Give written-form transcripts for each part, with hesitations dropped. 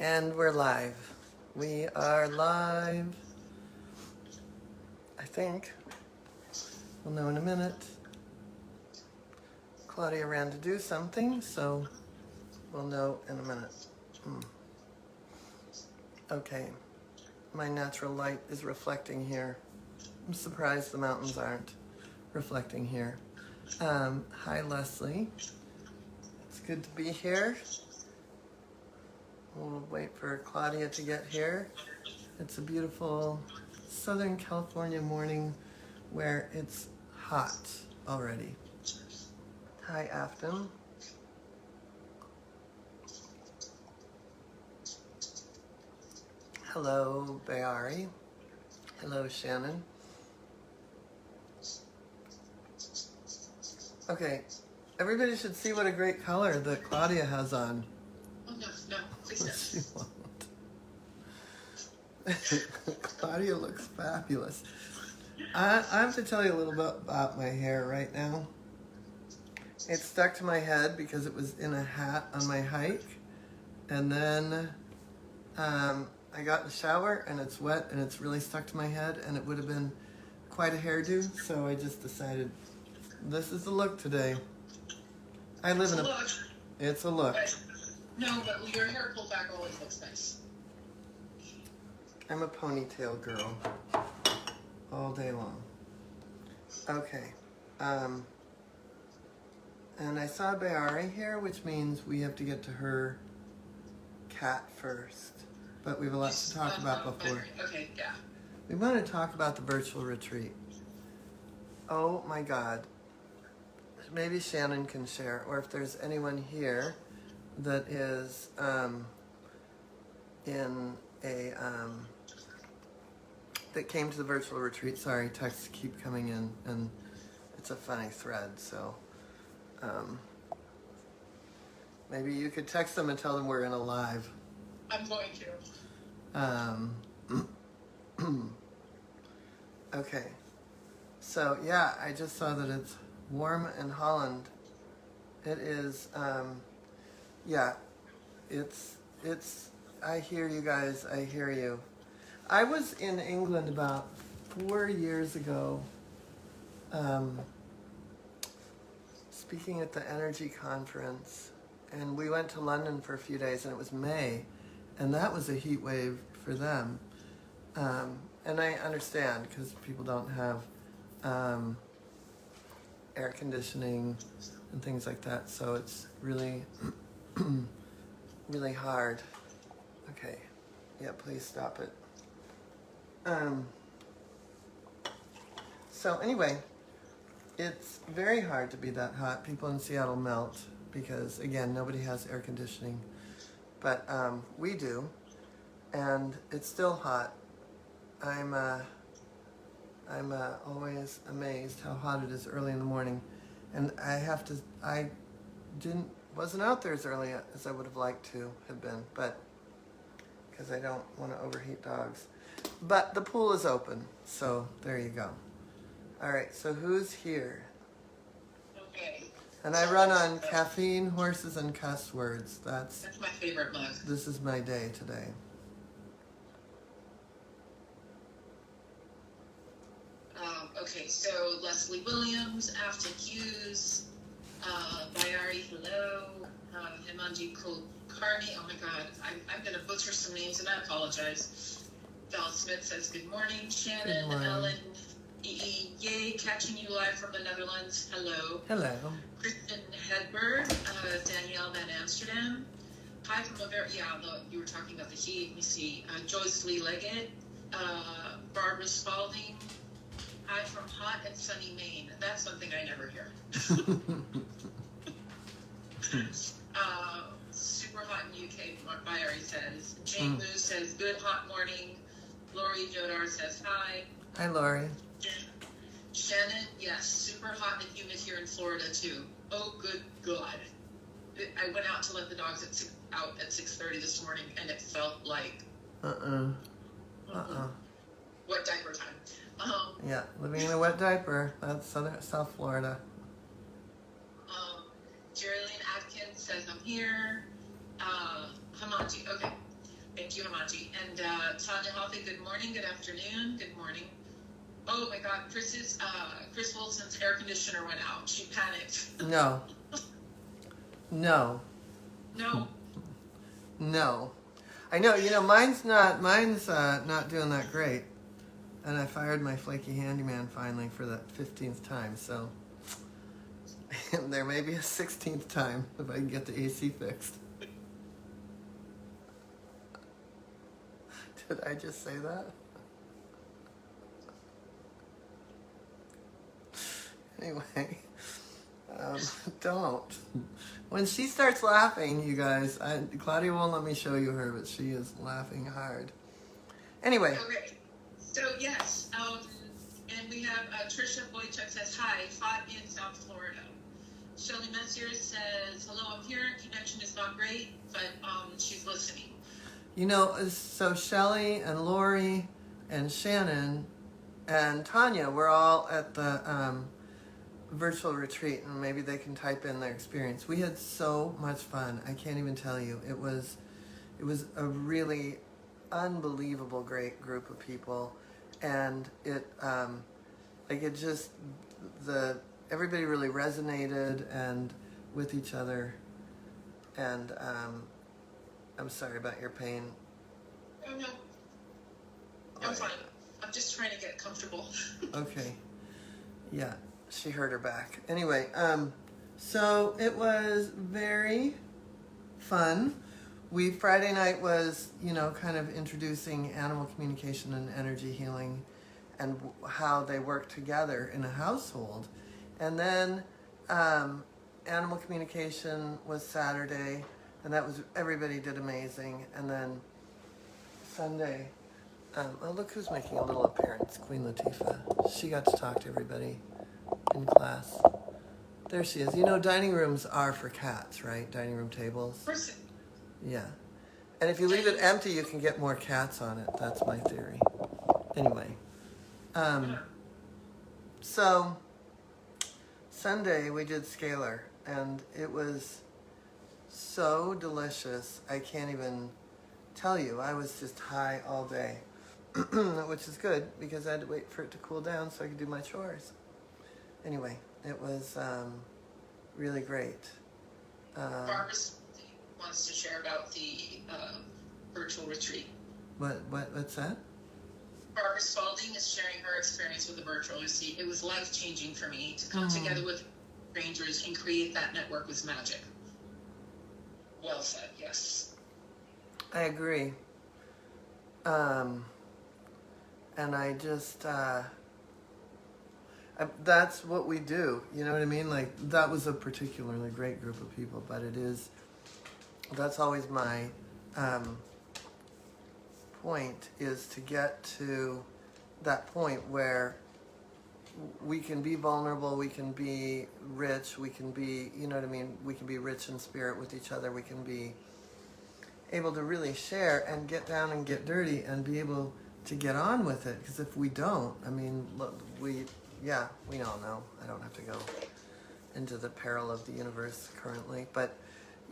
And we're live. We are live. I think. We'll know in a minute. Claudia ran to do something, so we'll know in a minute. Okay. My natural light is reflecting here. I'm surprised the mountains aren't reflecting here. Hi, Leslie. It's good to be here. We'll wait for Claudia to get here. It's a beautiful Southern California morning where it's hot already. Hi, Afton. Hello, Bayari. Hello, Shannon. Okay, everybody should see what a great color that Claudia has on. Oh, no, please don't. She won't. Claudia looks fabulous. I have to tell you a little bit about my hair right now. It's stuck to my head because it was in a hat on my hike. And then I got in the shower and it's wet and it's really stuck to my head and it would have been quite a hairdo. So I just decided this is the look today. I live in a look. It's a look. No, but your hair pulled back always looks nice. I'm a ponytail girl all day long. Okay. And I saw Bayari here, which means we have to get to her cat first. But we have a lot to talk about before. Okay, yeah. We want to talk about the virtual retreat. Oh my God. Maybe Shannon can share, or if there's anyone here that is in a that came to the virtual retreat. Sorry, texts keep coming in, and it's a funny thread. So maybe you could text them and tell them we're in a live. I'm going to. Okay. So yeah, I just saw that it's warm in Holland. It is. Yeah, it's. I hear you guys. I hear you. I was in England about 4 years ago, speaking at the energy conference, and we went to London for a few days, and it was May, and that was a heat wave for them. And I understand because people don't have air conditioning and things like that, so it's really, really hard. Okay, yeah, please stop it. So anyway, it's very hard to be that hot. People in Seattle melt because, again, nobody has air conditioning, but we do, and it's still hot. I'm always amazed how hot it is early in the morning, and I wasn't out there as early as I would have liked to have been, but because I don't want to overheat dogs. But the pool is open, so there you go. All right, so who's here? Okay. And I run on caffeine, horses, and cuss words. That's my favorite mug. This is my day today. Okay, so Leslie Williams, Afton Hughes, Bayari, hello, Himanji Kulkarni, oh my God, I'm going to butcher some names and I apologize. Val Smith says good morning. Shannon, Good morning. Ellen, yay, catching you live from the Netherlands, hello. Hello. Kristen Hedberg, Danielle Van Amsterdam. Hi from you were talking about the heat. Let me see. Joyce Lee Leggett, Barbara Spalding. Hi from hot and sunny Maine. That's something I never hear. Super hot in UK, Bayari says. Jane Lou says, good hot morning. Lori Jodar says, hi. Hi, Lori. Shannon, yes, super hot and humid here in Florida, too. Oh, good God. I went out to let the dogs out at 6:30 this morning, and it felt like... Wet diaper time. Yeah, living in a wet diaper. That's South Florida. Jerry Lynn Atkins says, I'm here. Hamachi, okay. you, Hamaji. And Tanya Hoffy, good morning, good afternoon, good morning. Oh my God, Chris Wilson's air conditioner went out. She panicked. No. No. No. No. I know, mine's not doing that great. And I fired my flaky handyman finally for the 15th time, so there may be a 16th time if I can get the AC fixed. Did I just say that? Anyway, don't. When she starts laughing, you guys, Claudia won't let me show you her, but she is laughing hard. Anyway. Okay. So, yes, and we have Trisha Boychuk says, hi, 5 in South Florida. Shelly Messier says, hello, I'm here. Connection is not great, but she's listening. So Shelly and Lori and Shannon and Tanya were all at the virtual retreat, and maybe they can type in their experience. We had so much fun. I can't even tell you. It was a really unbelievable great group of people, and everybody really resonated and with each other, and I'm sorry about your pain. Oh no, I'm fine. I'm just trying to get comfortable. Okay, yeah, she hurt her back. Anyway, so it was very fun. Friday night was, kind of introducing animal communication and energy healing and how they work together in a household. And then animal communication was Saturday, and everybody did amazing. And then Sunday, look who's making a little appearance, Queen Latifah. She got to talk to everybody in class. There she is. Dining rooms are for cats, right? Dining room tables. Yeah. And if you leave it empty, you can get more cats on it. That's my theory. Anyway. So, Sunday we did scalar, and it was so delicious. I can't even tell you. I was just high all day, which is good because I had to wait for it to cool down so I could do my chores. Anyway, it was really great. Barbara's wants to share about the virtual retreat. What's that? Barbara Spalding is sharing her experience with the virtual retreat. It was life-changing for me to come together with strangers and create that network was magic. Well said, yes. I agree. And I just, that's what we do. You know what I mean? Like, that was a particularly great group of people, but that's always my point, is to get to that point where we can be vulnerable, we can be rich, we can be, we can be rich in spirit with each other, we can be able to really share and get down and get dirty and be able to get on with it. Because if we don't, look, we all know. I don't have to go into the peril of the universe currently, but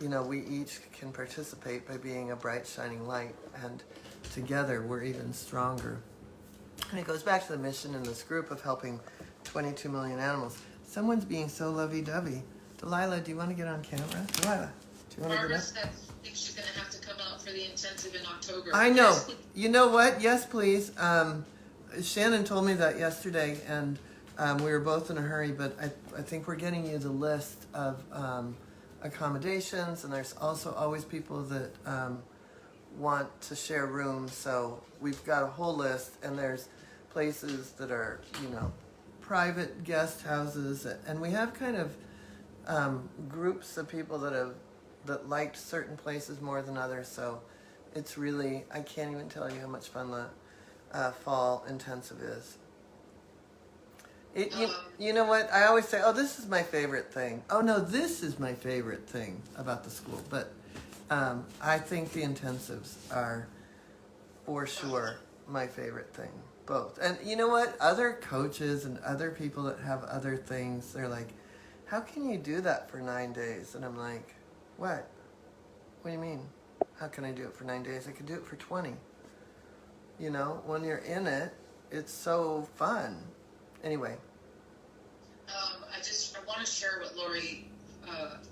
we each can participate by being a bright, shining light, and together we're even stronger. And it goes back to the mission in this group of helping 22 million animals. Someone's being so lovey-dovey. Delilah, do you want to get on camera? Delilah, do you want to get up? Barbara thinks she's going to have to come out for the intensive in October. I know. You know what? Yes, please. Shannon told me that yesterday, and we were both in a hurry, but I think we're getting you the list of accommodations, and there's also always people that want to share rooms, so we've got a whole list, and there's places that are, private guest houses, and we have kind of groups of people that liked certain places more than others, so it's really, I can't even tell you how much fun the fall intensive is. You know what? I always say, oh, this is my favorite thing. Oh, no, this is my favorite thing about the school. But I think the intensives are, for sure, my favorite thing. Both. And you know what? Other coaches and other people that have other things, they're like, how can you do that for 9 days? And I'm like, what? What do you mean? how can I do it for 9 days? I could do it for 20. You know, when you're in it, it's so fun. Anyway. I want to share what Lori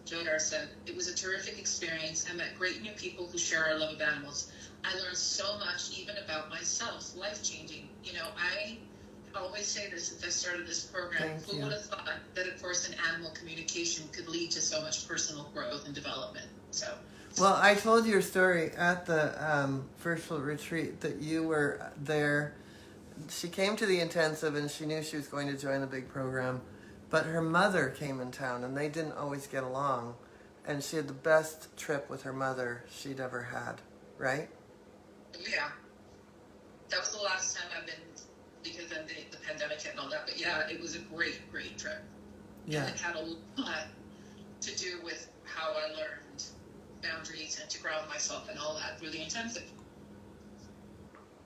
Joan said. It was a terrific experience. I met great new people who share our love of animals. I learned so much, even about myself, life-changing. You know, I always say this since I started this program. Who would have thought that a course in animal communication could lead to so much personal growth and development? So. Well, I told your story at the virtual retreat that you were there. She came to the intensive and she knew she was going to join the big program, but her mother came in town and they didn't always get along, and she had the best trip with her mother she'd ever had, right? Yeah. That was the last time I've been, because then the pandemic hit and all that, but yeah, it was a great, great trip. Yeah. And it had a lot to do with how I learned boundaries and to ground myself and all that through the intensive.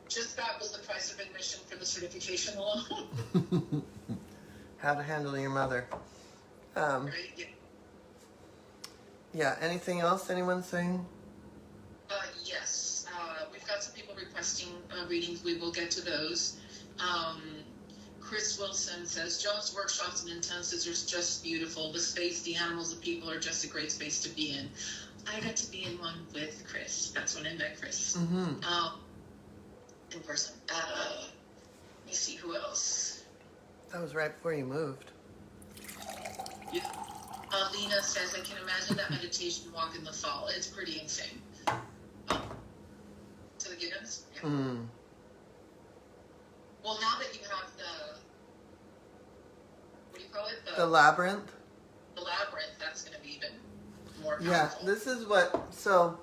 Just that was the price of admission for the certification alone. How to handle your mother. Right? Yeah. Yeah, anything else anyone saying? Yes. We've got some people requesting readings. We will get to those. Chris Wilson says, Joan's workshops and intensives are just beautiful. The space, the animals, the people are just a great space to be in. I got to be in one with Chris. That's when I met Chris. Mm-hmm. In person. Let me see who else. That was right before you moved. Yeah. Lena says, I can imagine that meditation walk in the fall. It's pretty insane. To the Gibbons? Yeah. Mm. Well, now that you have the, what do you call it? The labyrinth? The labyrinth, that's going to be even more powerful. Yeah, this is what, so,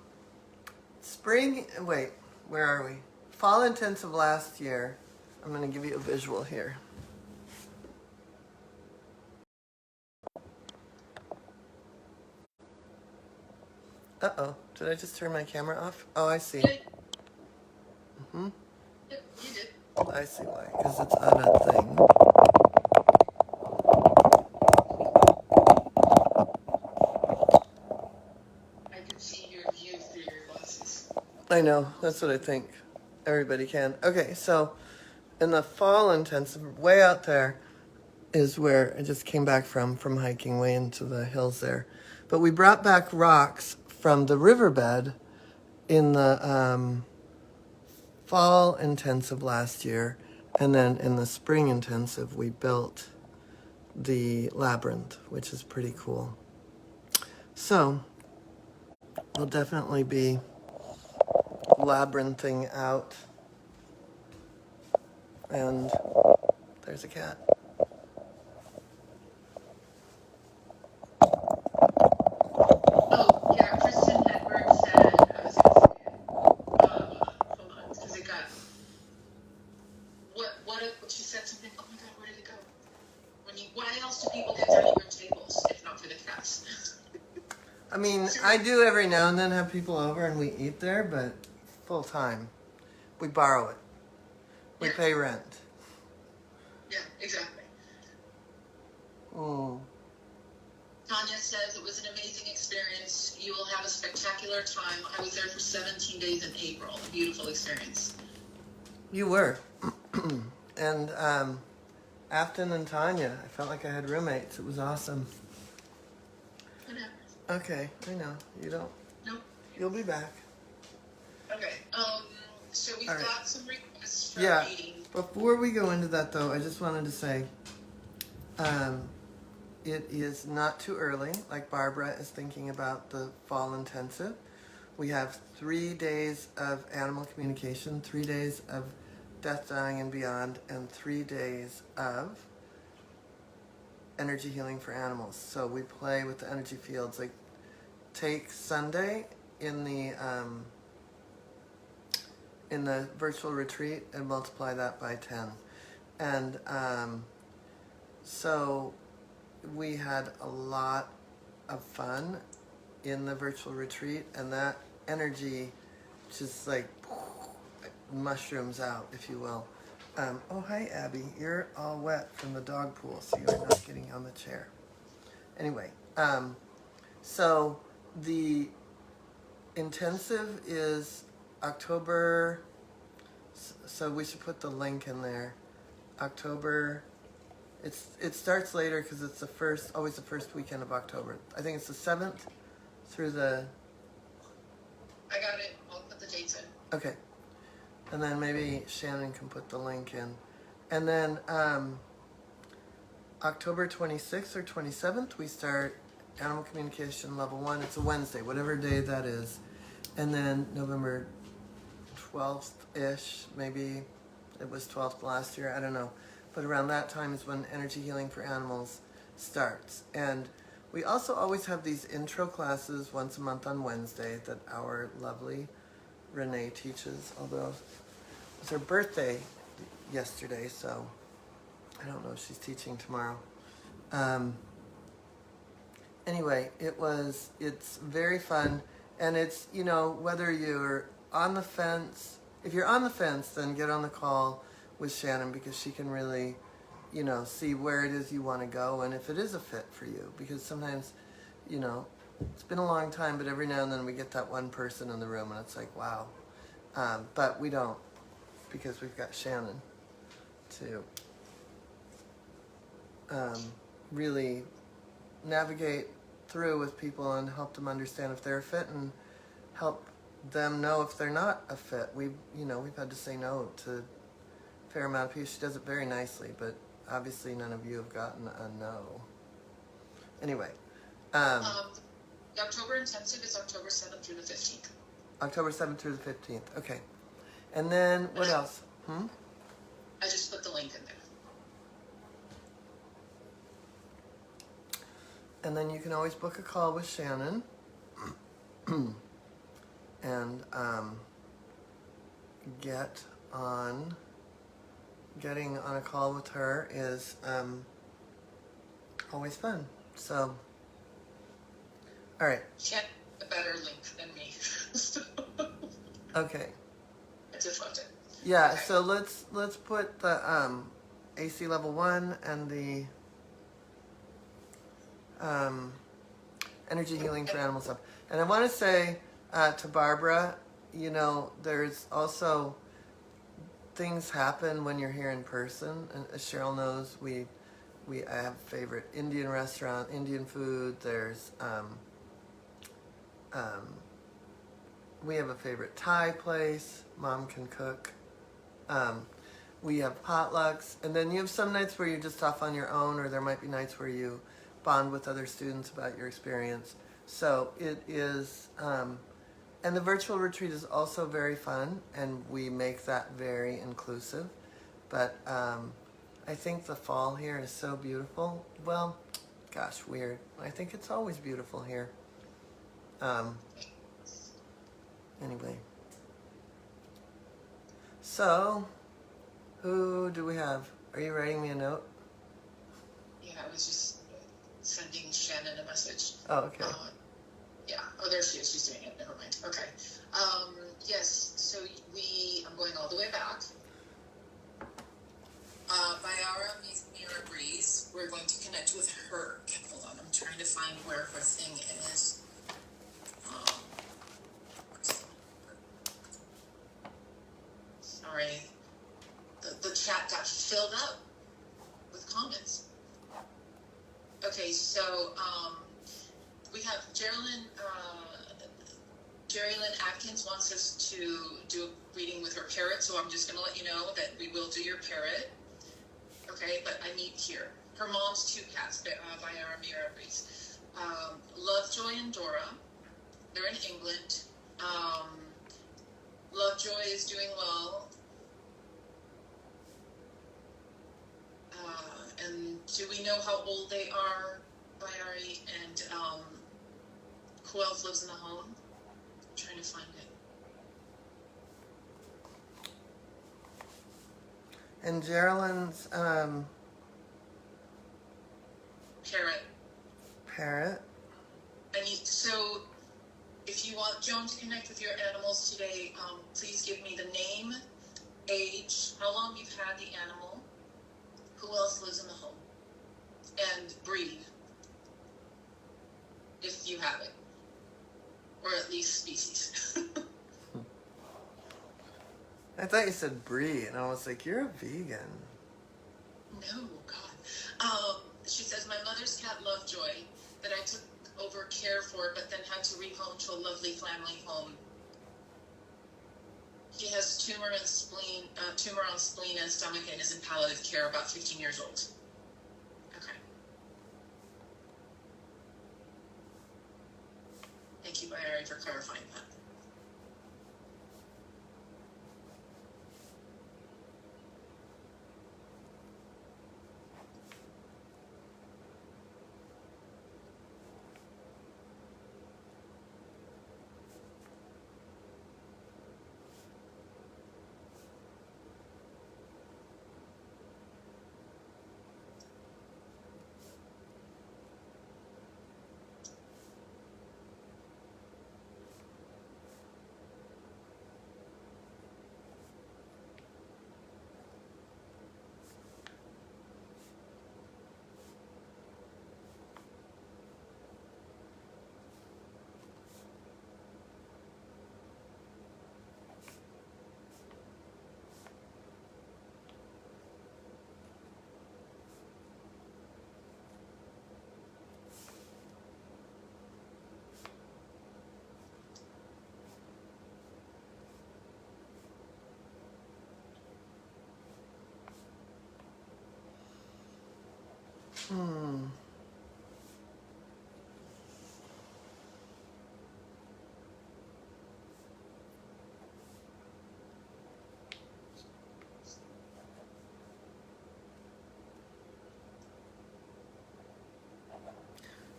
spring, wait, where are we? Fall intensive last year. I'm going to give you a visual here. Uh-oh, did I just turn my camera off? Oh, I see. Mm-hmm. Yep, you did. I see why, because it's on a thing. I can see your view through your glasses. I know, that's what I think. Everybody can. Okay, so in the fall intensive, way out there is where I just came back from hiking way into the hills there. But we brought back rocks from the riverbed in the fall intensive last year, and then in the spring intensive we built the labyrinth, which is pretty cool. So we'll definitely be labyrinthing out. And there's a cat. Oh, yeah, Kristen Edwards said, I was going to say it. Hold on, because it got, what she said something, oh my God, where did it go? Why else do people get dining room tables if not for the cats? I mean, I do every now and then have people over and we eat there, but full time. We borrow it. We pay rent. Yeah, exactly. Mm. Tanya says it was an amazing experience. You will have a spectacular time. I was there for 17 days in April. A beautiful experience. You were. And Afton and Tanya, I felt like I had roommates. It was awesome. Whatever. Okay, I know. You don't. Nope. You'll be back. Okay. So we've All right. got some requests for Yeah. meeting. Before we go into that, though, I just wanted to say it is not too early, like Barbara is thinking about the fall intensive. We have 3 days of animal communication, 3 days of death, dying, and beyond, and 3 days of energy healing for animals. So we play with the energy fields. Like, take Sunday in the virtual retreat and multiply that by 10. And so we had a lot of fun in the virtual retreat, and that energy just like mushrooms out, if you will. Oh, hi, Abby. You're all wet from the dog pool, so you're not getting on the chair. Anyway, so intensive is October, so we should put the link in there. October, it starts later because it's always the first weekend of October. I think it's the 7th through the... I got it. I'll put the dates in. Okay. And then maybe Shannon can put the link in. And then October 26th or 27th, we start Animal Communication Level 1. It's a Wednesday, whatever day that is. And then November 12th-ish, maybe it was 12th last year, I don't know. But around that time is when Energy Healing for Animals starts. And we also always have these intro classes once a month on Wednesday that our lovely Renee teaches, although it was her birthday yesterday, so I don't know if she's teaching tomorrow. Anyway, it's very fun, and it's, you know, whether you're on the fence, if you're on the fence, then get on the call with Shannon because she can really, you know, see where it is you want to go and if it is a fit for you, because sometimes, you know, it's been a long time, but every now and then we get that one person in the room and it's like, wow. But we don't, because we've got Shannon to really navigate through with people and help them understand if they're a fit and help them know if they're not a fit. We've had to say no to a fair amount of people. She does it very nicely, but obviously none of you have gotten a no. Anyway. The October intensive is October 7th through the 15th. October 7th through the 15th. Okay. And then what else? I just put the link in there. And then you can always book a call with Shannon. And getting on a call with her is always fun. So, all right. She had a better link than me. So Okay. I just left it. Yeah. Okay. So let's put the AC level 1 and the energy healing for animals up. And I want to say to Barbara, you know, there's also things happen when you're here in person. And as Cheryl knows, I have a favorite Indian restaurant, Indian food. There's we have a favorite Thai place. Mom can cook. We have potlucks, and then you have some nights where you're just off on your own, or there might be nights where you bond with other students about your experience. So it is, and the virtual retreat is also very fun, and we make that very inclusive. But I think the fall here is so beautiful. Well, gosh, weird. I think it's always beautiful here. Anyway. So, who do we have? Are you writing me a note? Yeah, I was just sending Shannon a message. Oh, okay. Yeah. Oh, there she is. She's doing it. Never mind. Okay. Yes. So I'm going all the way back. Bayara Mira Breeze. We're going to connect with her. Hold on. I'm trying to find where her thing is. Sorry. The chat got filled up with comments. Okay, so we have Geraldine Atkins wants us to do a reading with her parrot, so I'm just going to let you know that we will do your parrot. Okay, but I need here. Her mom's 2 cats by Aramira Reese. Lovejoy and Dora. They're in England. Lovejoy is doing well. And do we know how old they are, Bayari? And who else lives in the home? I'm trying to find it. And Geraldine's parrot. So if you want Joan to connect with your animals today, please give me the name, age, how long you've had the animal, who else lives in the home, and breed, if you have it. or at least species. I thought you said brie, and I was like, you're a vegan. No, God. She says, my mother's cat Lovejoy that I took over care for, but then had to rehome to a lovely family home. He has tumor on spleen and stomach, and is in palliative care, about 15 years old. Okay. Thank you, Byari, for clarifying that.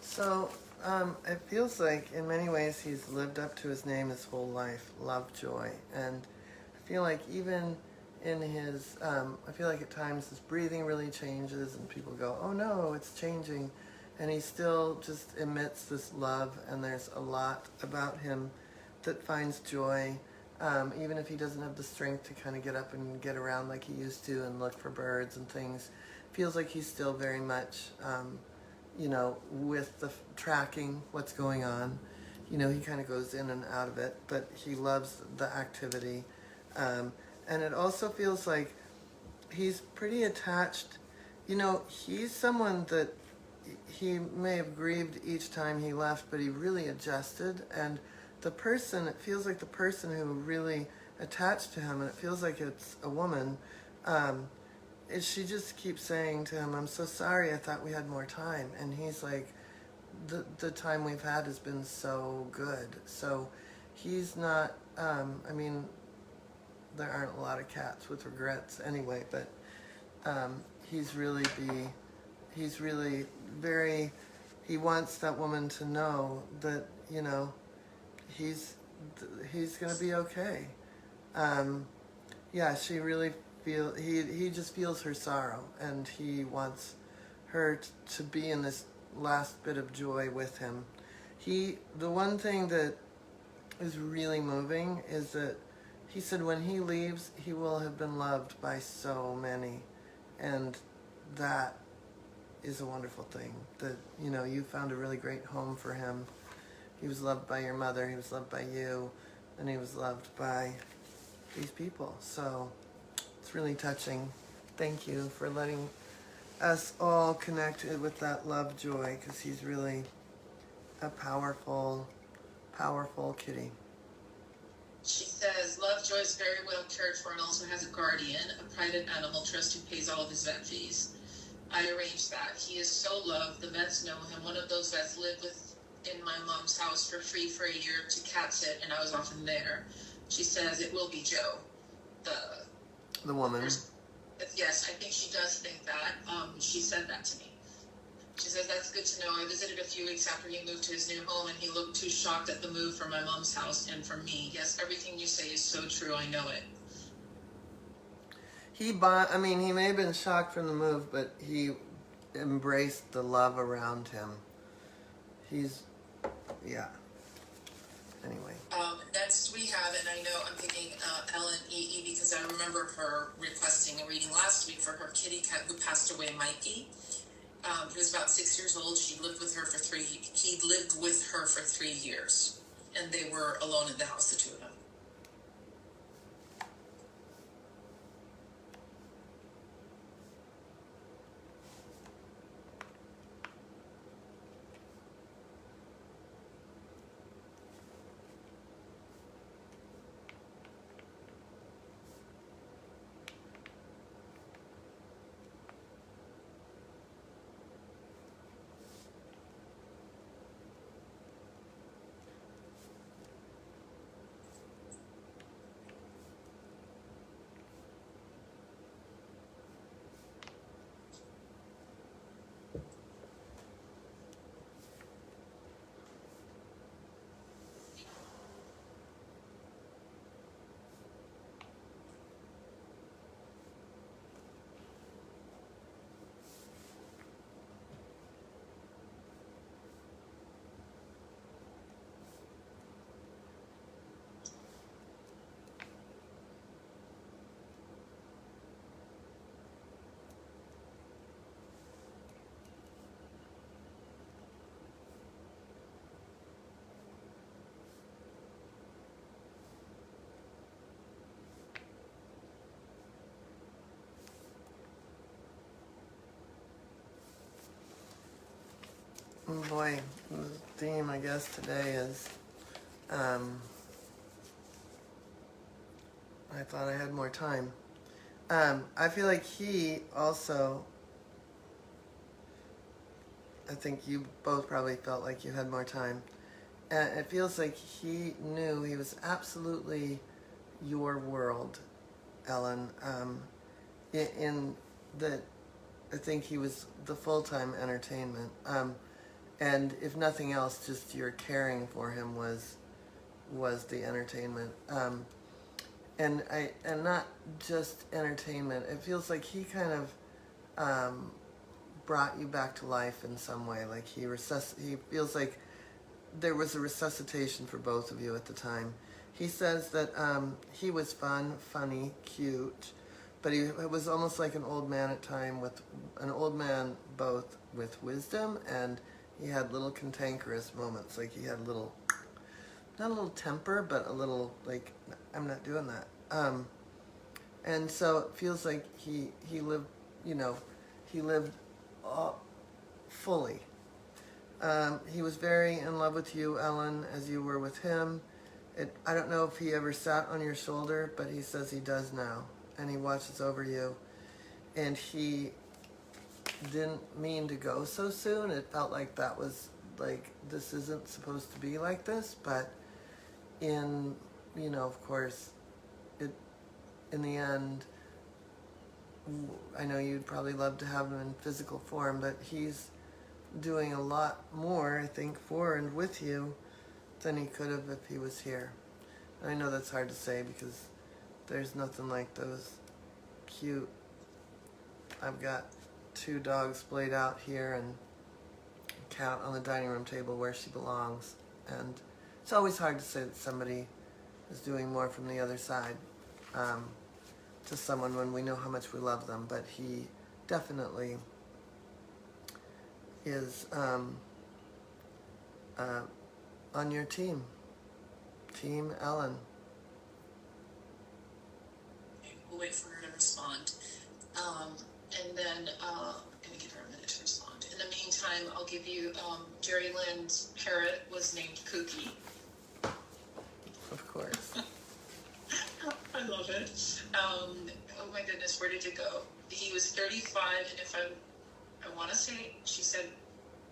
So, it feels like in many ways he's lived up to his name his whole life, Lovejoy. And I feel like even in his, I feel like at times his breathing really changes and people go, oh no, it's changing. And he still just emits this love, and there's a lot about him that finds joy, even if he doesn't have the strength to kind of get up and get around like he used to and look for birds and things. Feels like he's still very much, with the tracking what's going on. He kind of goes in and out of it, but he loves the activity. And it also feels like he's pretty attached. He's someone that he may have grieved each time he left, but he really adjusted. And it feels like the person who really attached to him, and it feels like it's a woman, she just keeps saying to him, I'm so sorry, I thought we had more time. And he's like, the time we've had has been so good. So he's not, there aren't a lot of cats with regrets anyway, but he's really very, he wants that woman to know that, he's going to be okay. She really he just feels her sorrow, and he wants her to be in this last bit of joy with him. The one thing that is really moving is that he said when he leaves, he will have been loved by so many, and that is a wonderful thing, that, you found a really great home for him. He was loved by your mother, he was loved by you, and he was loved by these people. So it's really touching. Thank you for letting us all connect with that Lovejoy, because he's really a powerful, powerful kitty. She says, Lovejoy is very well cared for and also has a guardian, a private animal trust who pays all of his vet fees. I arranged that. He is so loved. The vets know him. One of those vets lived in my mom's house for free for a year to cat sit, and I was often there. She says it will be Joe, the woman. Yes, I think she does think that. She said that to me. She says, that's good to know. I visited a few weeks after he moved to his new home, and he looked too shocked at the move from my mom's house and from me. Yes, everything you say is so true. I know it. He may have been shocked from the move, but he embraced the love around him. Anyway. Next we have, and I know I'm picking Ellen E.E. because I remember her requesting a reading last week for her kitty cat who passed away, Mikey. He was about 6 years old. He lived with her for 3 years. and they were alone in the house, the two of them. Oh boy, the theme I guess today is I thought I had more time. I feel like he also, I think you both probably felt like you had more time. And it feels like he knew he was absolutely your world, Ellen. In that, I think he was the full-time entertainment. And if nothing else, just your caring for him was the entertainment. And not just entertainment. It feels like he kind of brought you back to life in some way. Like he feels like there was a resuscitation for both of you at the time. He says that he was fun, funny, cute, but he was almost like an old man at time, with an old man both with wisdom, and he had little cantankerous moments. Like he had little, not a little temper, but a little like, I'm not doing that. And so it feels like he lived, he lived fully. He was very in love with you, Ellen, as you were with him. I don't know if he ever sat on your shoulder, but he says he does now, and he watches over you. And he didn't mean to go so soon. It felt like that was like, this isn't supposed to be like this, but of course, in the end, I know you'd probably love to have him in physical form, but he's doing a lot more, I think, for and with you than he could have if he was here. And I know that's hard to say because there's nothing like those cute, I've got 2 dogs splayed out here and a cat on the dining room table where she belongs. And it's always hard to say that somebody is doing more from the other side to someone when we know how much we love them. But he definitely is on your team. Team Ellen. We'll wait for her to respond. And then I'm going to give her a minute to respond. In the meantime, I'll give you Jerry Lynn's parrot was named Kooky. Of course. I love it. Oh my goodness, where did it go? He was 35, and if I want to say, she said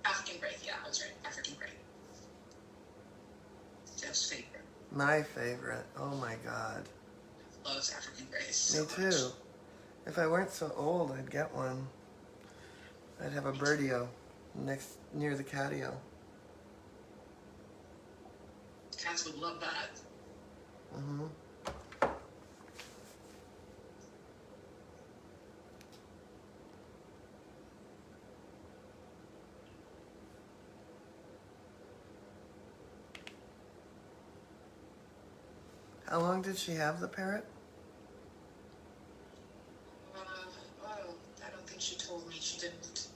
African gray. Yeah, I was right. African gray. Jeff's favorite. My favorite. Oh my God. Loves African grays so Me too. much. If I weren't so old, I'd get one. I'd have a birdie-o near the catio. Cats would love that. Mm-hmm. How long did she have the parrot? I don't think she told me. She didn't.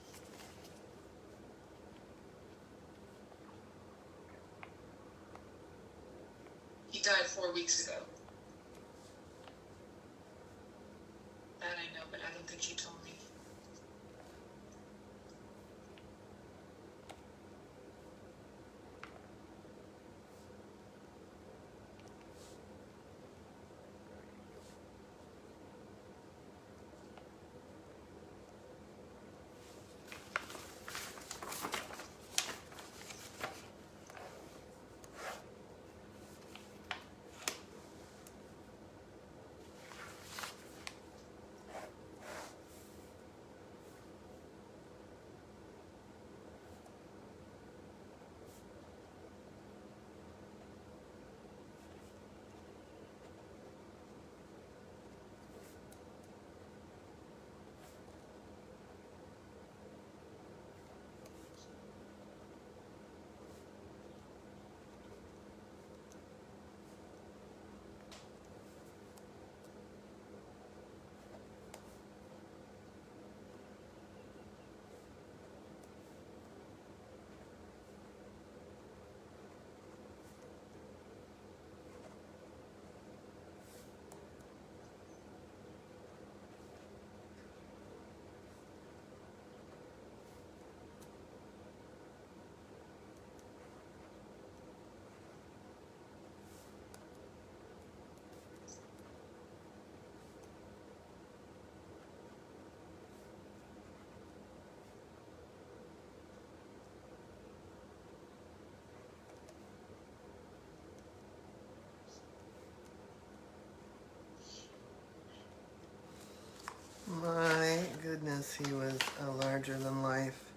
was he was a larger than life.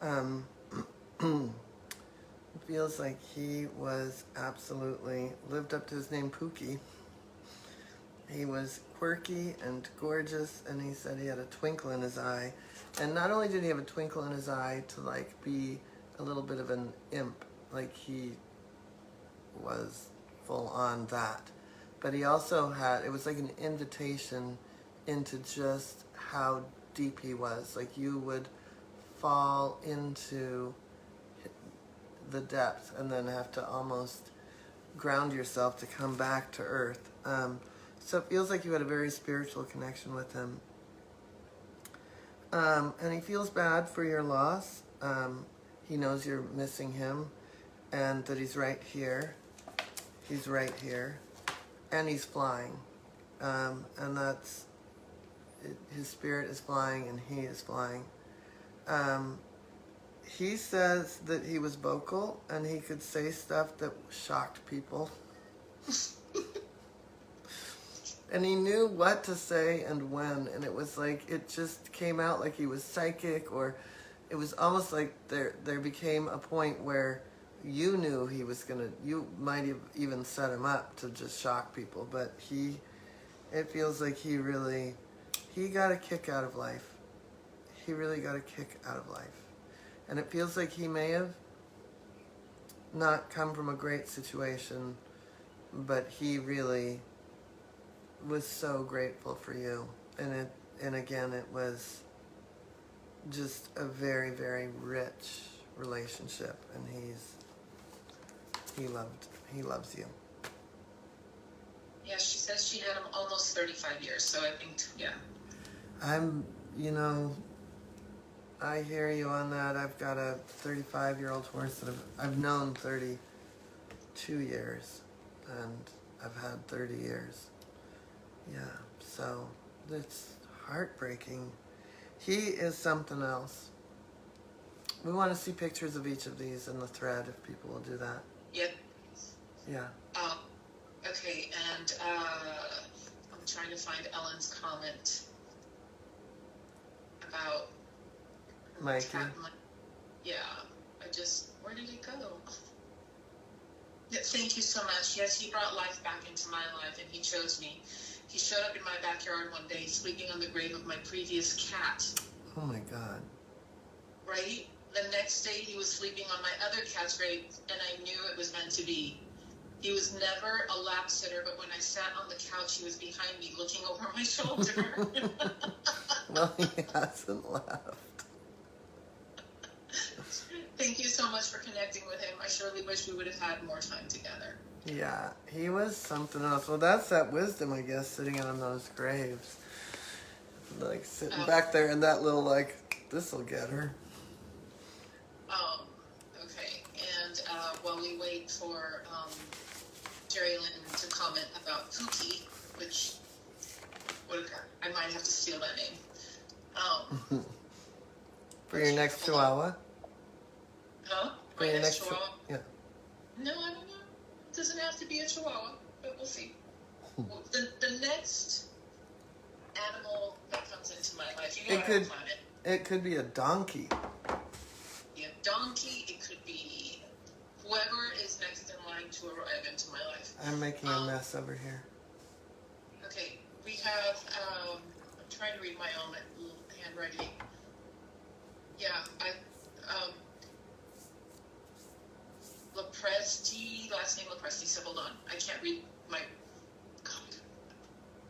Um, it feels like he was absolutely lived up to his name, Pookie. He was quirky and gorgeous, and he said he had a twinkle in his eye. And not only did he have a twinkle in his eye to like be a little bit of an imp, like he was full on that, but he also had, it was like an invitation into just how deep he was. Like you would fall into the depth and then have to almost ground yourself to come back to earth. So it feels like you had a very spiritual connection with him. And he feels bad for your loss. He knows you're missing him and that he's right here. He's right here. And he's flying. And that's, his spirit is flying and he is flying. He says that he was vocal and he could say stuff that shocked people. And he knew what to say and when, and it was like, it just came out like he was psychic, or it was almost like there became a point where you knew he was gonna, you might have even set him up to just shock people, but it feels like he got a kick out of life. He really got a kick out of life. And it feels like he may have not come from a great situation, but he really was so grateful for you. And again, it was just a very, very rich relationship, and he loves you. Yeah, she says she had him almost 35 years, so I think, yeah. I hear you on that. I've got a 35-year-old horse that I've known 32 years, and I've had 30 years. Yeah, so it's heartbreaking. He is something else. We want to see pictures of each of these in the thread if people will do that. Yep. Yeah. Okay, and I'm trying to find Ellen's comment about Mikey. Yeah, where did it go? Yeah, thank you so much. Yes, he brought life back into my life, and he chose me. He showed up in my backyard one day, sleeping on the grave of my previous cat. Oh my God. Right? The next day, he was sleeping on my other cat's grave, and I knew it was meant to be. He was never a lap sitter, but when I sat on the couch, he was behind me, looking over my shoulder. Well, he hasn't left. Thank you so much for connecting with him. I surely wish we would have had more time together. Yeah, he was something else. Well, that's that wisdom, I guess, sitting on those graves. Like, sitting back there in that little, like, this'll get her. Okay. And while we wait for Jerry Lynn to comment about Pookie, which, I might have to steal that name. For your next chihuahua? Huh? For your next chihuahua? Yeah. No, I don't know. It doesn't have to be a chihuahua, but we'll see. Well, the next animal that comes into my life, you know, it could be a donkey. Yeah, donkey. It could be whoever is next in line to arrive into my life. I'm making a mess over here. Okay, we have. I'm trying to read my own handwriting. Yeah, Lopresti, last name Lopresti, so hold on. I can't read my... God.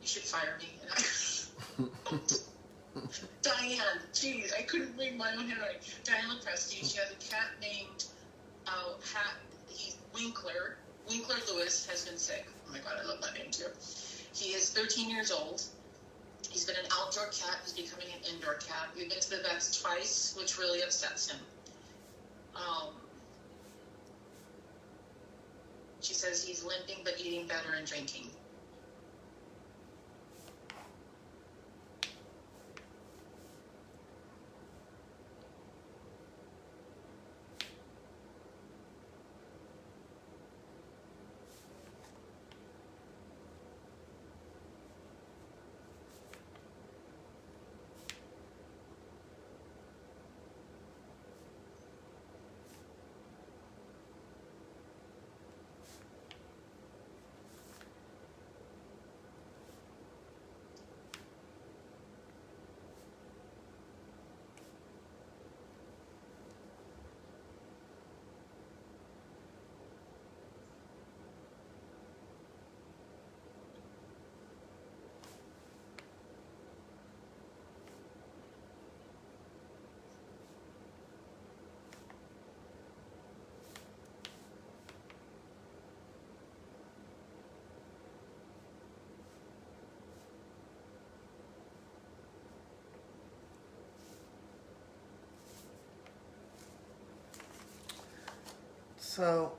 You should fire me. Diane, jeez, I couldn't read my own handwriting. Diane Lopresti, she has a cat named he's Winkler. Winkler Lewis has been sick. Oh my God, I love that name too. He is 13 years old. He's been an outdoor cat. He's becoming an indoor cat. We've been to the vet twice, which really upsets him. She says he's limping but eating better and drinking. So,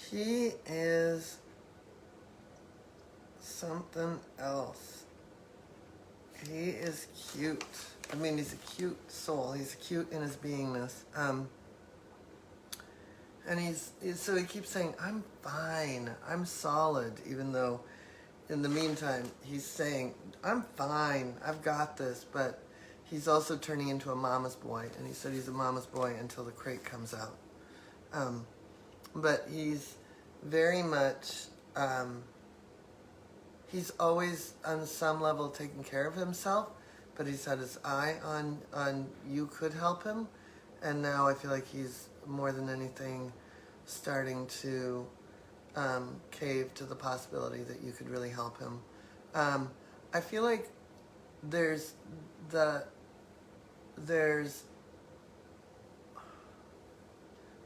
he is something else. He is cute. I mean, he's a cute soul. He's cute in his beingness. And so he keeps saying, I'm fine. I'm solid. Even though in the meantime, he's saying, I'm fine. I've got this. But he's also turning into a mama's boy. And he said he's a mama's boy until the crate comes out. But he's very much, he's always on some level taking care of himself, but he's had his eye on you could help him. And now I feel like he's more than anything starting to cave to the possibility that you could really help him. I feel like there's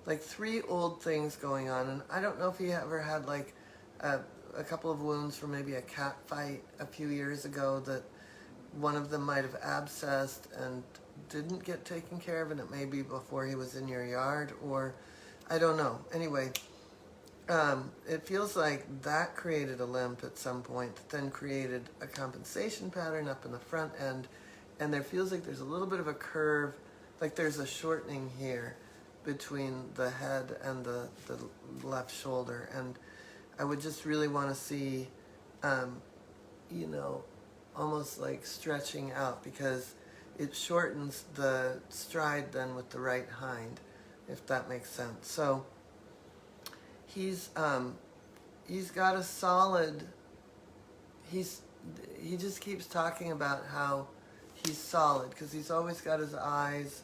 like 3 old things going on, and I don't know if he ever had like a couple of wounds from maybe a cat fight a few years ago that one of them might have abscessed and didn't get taken care of, and it may be before he was in your yard, or I don't know. Anyway, it feels like that created a limp at some point, that then created a compensation pattern up in the front end, and there feels like there's a little bit of a curve, like there's a shortening here between the head and the left shoulder, and I would just really want to see, you know, almost like stretching out, because it shortens the stride then with the right hind, if that makes sense. So he's got a solid, he just keeps talking about how he's solid, because he's always got his eyes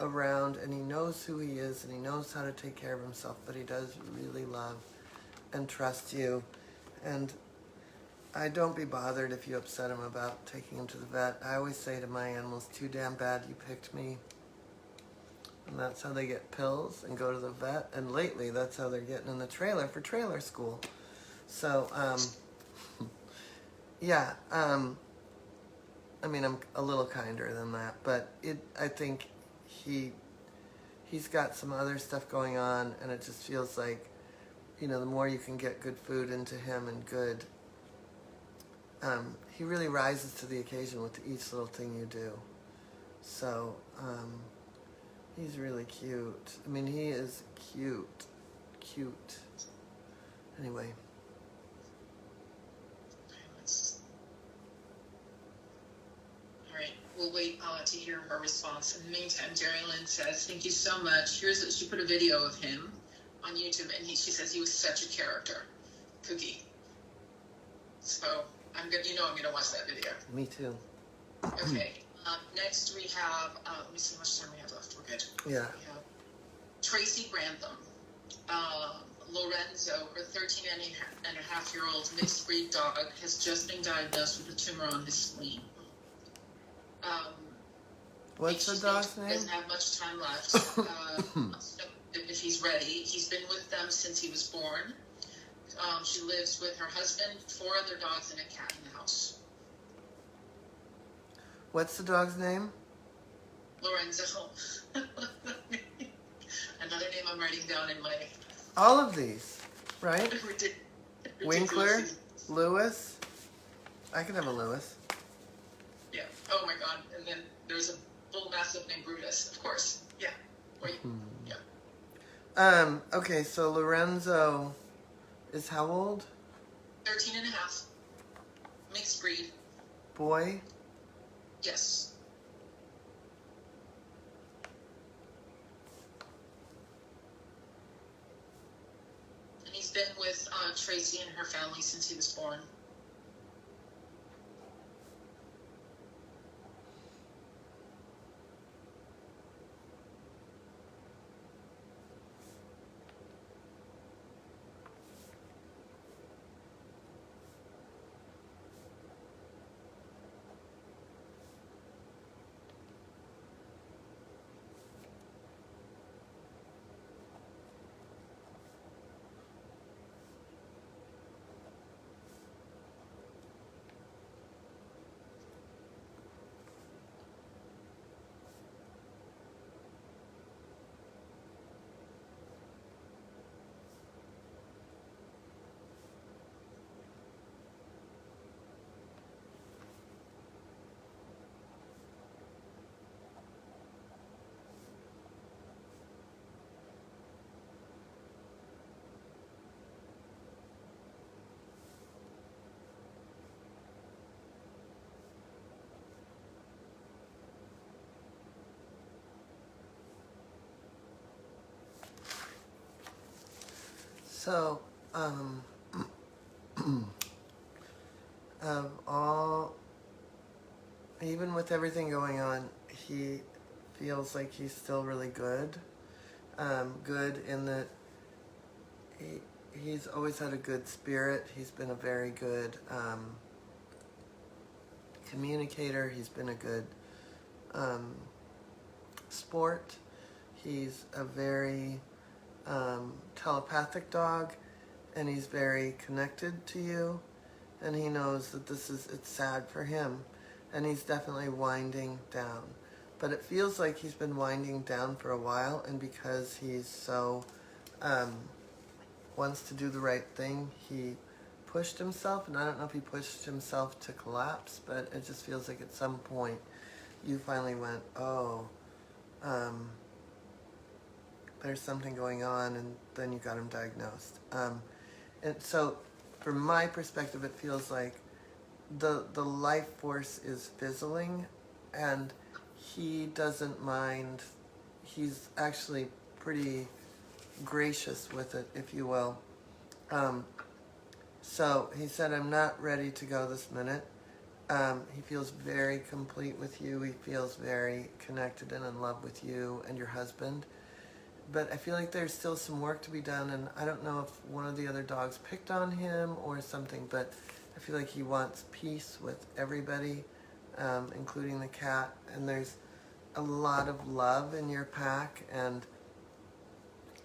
around, and he knows who he is, and he knows how to take care of himself, but he does really love and trust you. And I don't be bothered if you upset him about taking him to the vet. I always say to my animals, too damn bad you picked me. And that's how they get pills and go to the vet. And lately, that's how they're getting in the trailer for trailer school. So, yeah, I mean, I'm a little kinder than that, but I think he's got some other stuff going on, and it just feels like, you know, the more you can get good food into him and good, he really rises to the occasion with each little thing you do. So, he's really cute. I mean, he is cute. Cute. Anyway. All right, we'll wait to hear her response. In the meantime, Jerry Lynn says, thank you so much. She put a video of him on YouTube, and she says he was such a character. Cookie. So, I'm gonna watch that video. Me too. Okay. Next we have, let me see how much time we have left. We're good. Yeah. We have Tracy Grantham. Lorenzo, her 13-and-a-half-year-old mixed breed dog, has just been diagnosed with a tumor on his spleen. What's the dog's name? Doesn't have much time left. If he's ready. He's been with them since he was born. She lives with her husband, 4 other dogs, and a cat in the house. What's the dog's name? Lorenzo. Another name I'm writing down in my... All of these, right? Winkler, Ridiculous. Lewis. I could have a Lewis. Yeah. Oh my God. And then there's a bull mastiff named Brutus, of course. Yeah. Wait. Yeah. Okay, so Lorenzo is how old? 13 and a half. Mixed breed. Boy? Yes. And he's been with Tracy and her family since he was born. So, of all, even with everything going on, he feels like he's still really good. Good in that he's always had a good spirit. He's been a very good communicator. He's been a good sport. He's a very telepathic dog, and he's very connected to you, and he knows that it's sad for him, and he's definitely winding down. But it feels like he's been winding down for a while, and because he's so wants to do the right thing, he pushed himself, and I don't know if he pushed himself to collapse, but it just feels like at some point you finally went, oh, there's something going on, and then you got him diagnosed. And so from my perspective, it feels like the life force is fizzling, and he doesn't mind. He's actually pretty gracious with it, if you will. So he said, I'm not ready to go this minute. He feels very complete with you. He feels very connected and in love with you and your husband. But I feel like there's still some work to be done, and I don't know if one of the other dogs picked on him or something, but I feel like he wants peace with everybody, including the cat. And there's a lot of love in your pack, and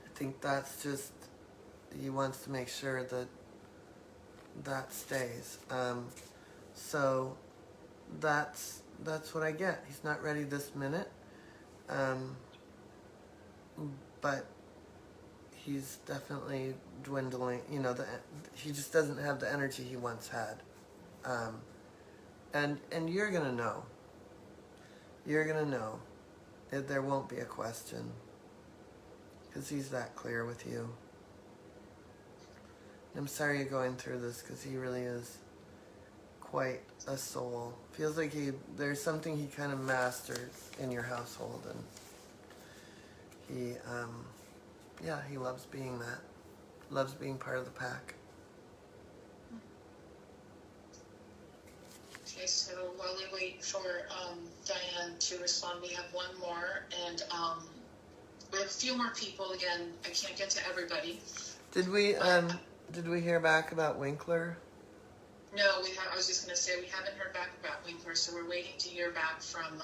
I think that's just, he wants to make sure that that stays. So that's what I get. He's not ready this minute, but he's definitely dwindling. You know, he just doesn't have the energy he once had. And you're gonna know. You're gonna know. There won't be a question, because he's that clear with you. I'm sorry you're going through this, because he really is quite a soul. Feels like there's something he kind of mastered in your household, and he he loves being that. Loves being part of the pack. Okay, so while we wait for Diane to respond, we have one more, and we have a few more people. Again, I can't get to everybody. Did we hear back about Winkler? No, I was just going to say we haven't heard back about Winkler, so we're waiting to hear back from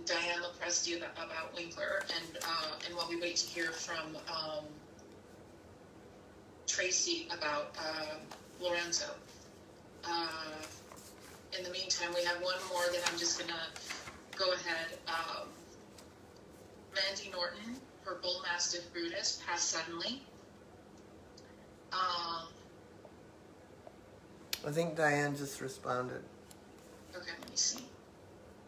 Diane Lepresti about Winkler, and while we wait to hear from Tracy about Lorenzo. In the meantime, we have one more that I'm just going to go ahead. Mandy Norton, her bull mastiff Brutus, passed suddenly. I think Diane just responded. Okay, let me see.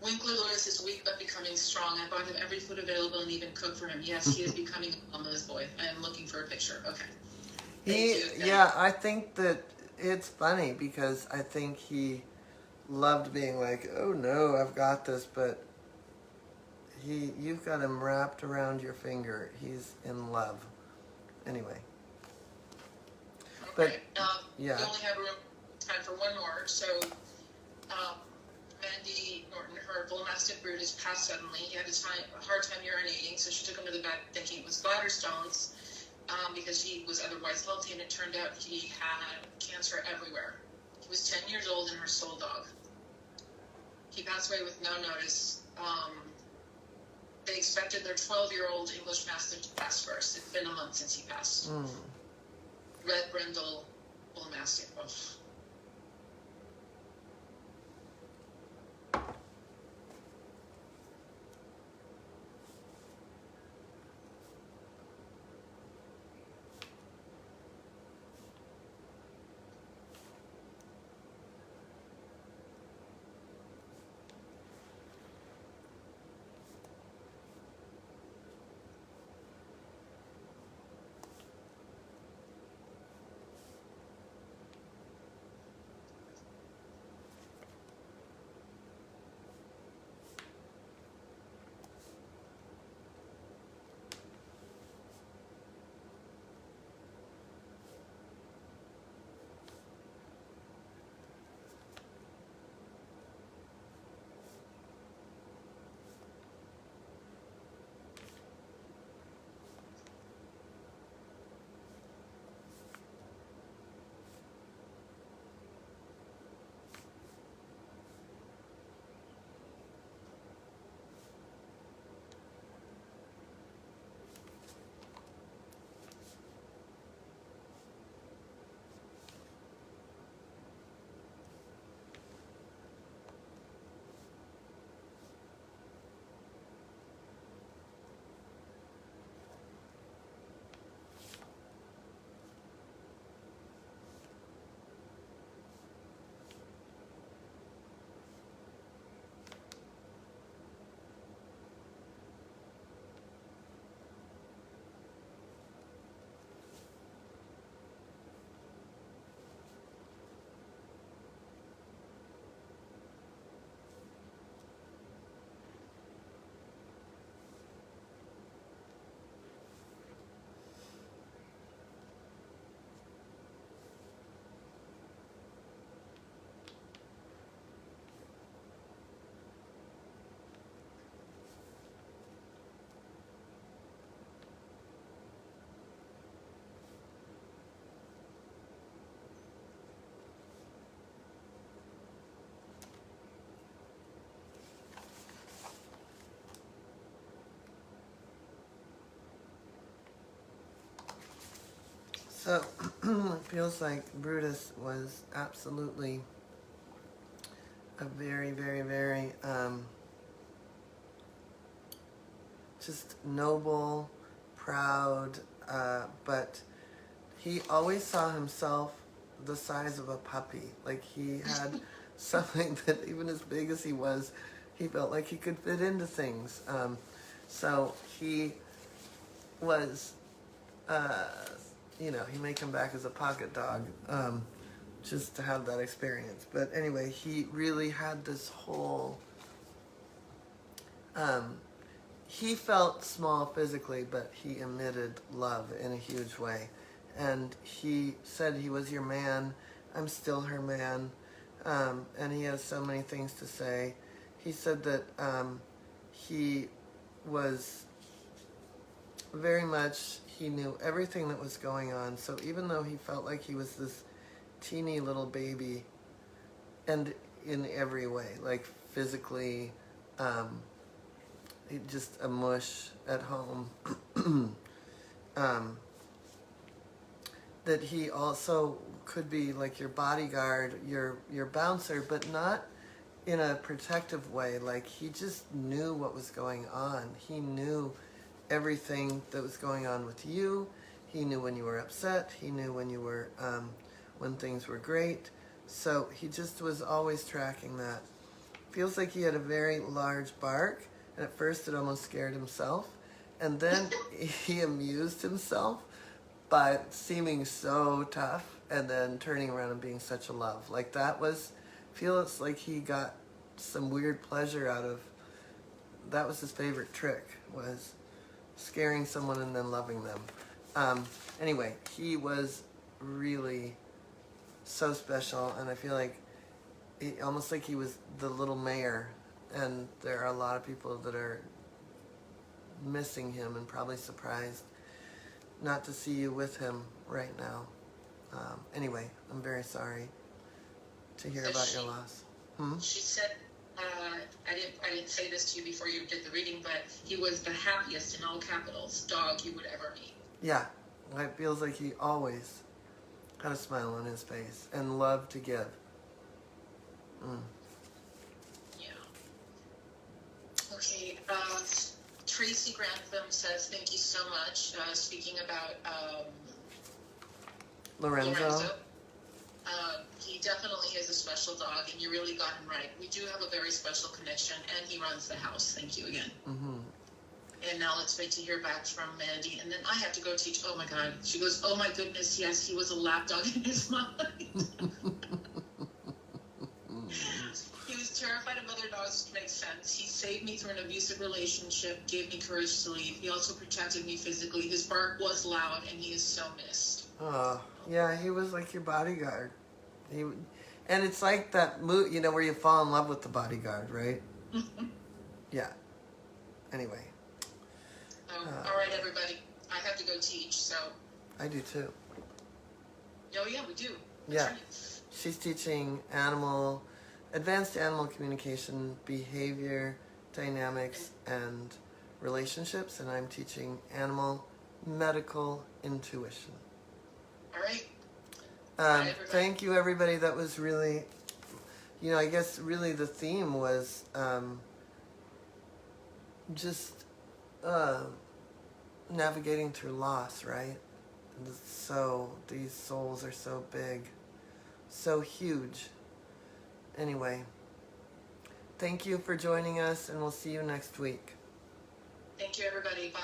Winkler Lewis is weak but becoming strong. I bought him every food available and even cooked for him. Yes, he is becoming a mama's boy. I am looking for a picture. Okay. Thank you. Yeah, I think that it's funny, because I think he loved being like, oh no, I've got this, but you've got him wrapped around your finger. He's in love. Anyway. Okay. But, yeah. We only have time for one more. So, Mandy Norton, her bull mastiff Brutus passed suddenly. He had a hard time urinating, so she took him to the vet thinking it was bladder stones, because he was otherwise healthy, and it turned out he had cancer everywhere. He was 10 years old and her sole dog. He passed away with no notice. They expected their 12-year-old English Mastiff to pass first. It's been a month since he passed. Red brindle bull mastiff. Oh. So it feels like Brutus was absolutely a very, very, very just noble, proud, but he always saw himself the size of a puppy. Like he had something that even as big as he was, he felt like he could fit into things. So he was, he may come back as a pocket dog, just to have that experience. But anyway, he really had this whole, he felt small physically, but he emitted love in a huge way. And he said he was your man. I'm still her man. And he has so many things to say. He said that he was very much, he knew everything that was going on. So even though he felt like he was this teeny little baby, and in every way, like physically, just a mush at home, that he also could be like your bodyguard, your bouncer, but not in a protective way. Like he just knew what was going on. He knew everything that was going on with you. He knew when you were upset. He knew when you were when things were great. So he just was always tracking that. Feels like he had a very large bark, and at first it almost scared himself, and then he amused himself by seeming so tough and then turning around and being such a love. Like that was, feels like he got some weird pleasure out of, that was his favorite trick, was scaring someone and then loving them. Anyway, he was really so special, and I feel like almost like he was the little mayor, and there are a lot of people that are missing him and probably surprised not to see you with him right now. Anyway, I'm very sorry to hear about your loss. She said, I didn't say this to you before you did the reading, but he was the happiest, in all capitals, dog you would ever meet. Yeah, it feels like he always had a smile on his face and loved to give. Yeah. Okay, Tracy Grantham says, thank you so much. Speaking about Lorenzo. He definitely is a special dog, and you really got him right. We do have a very special connection, and he runs the house. Thank you again. And now let's wait to hear back from Mandy, and then I have to go teach. Oh my God. She goes, oh my goodness, yes, he was a lapdog in his mind. He was terrified of other dogs, which makes sense. He saved me through an abusive relationship, gave me courage to leave. He also protected me physically. His bark was loud, and he is so missed. Oh, yeah, he was like your bodyguard. And it's like that movie, where you fall in love with the bodyguard, right? Yeah. Anyway. All right, everybody. I have to go teach, so. I do too. Oh, yeah, we do. Yeah. She's teaching advanced animal communication, behavior, dynamics, and relationships, and I'm teaching animal medical intuition. All right. Thank you, everybody. That was really, I guess really the theme was just navigating through loss, right? So these souls are so big, so huge. Anyway, thank you for joining us, and we'll see you next week. Thank you, everybody. Bye.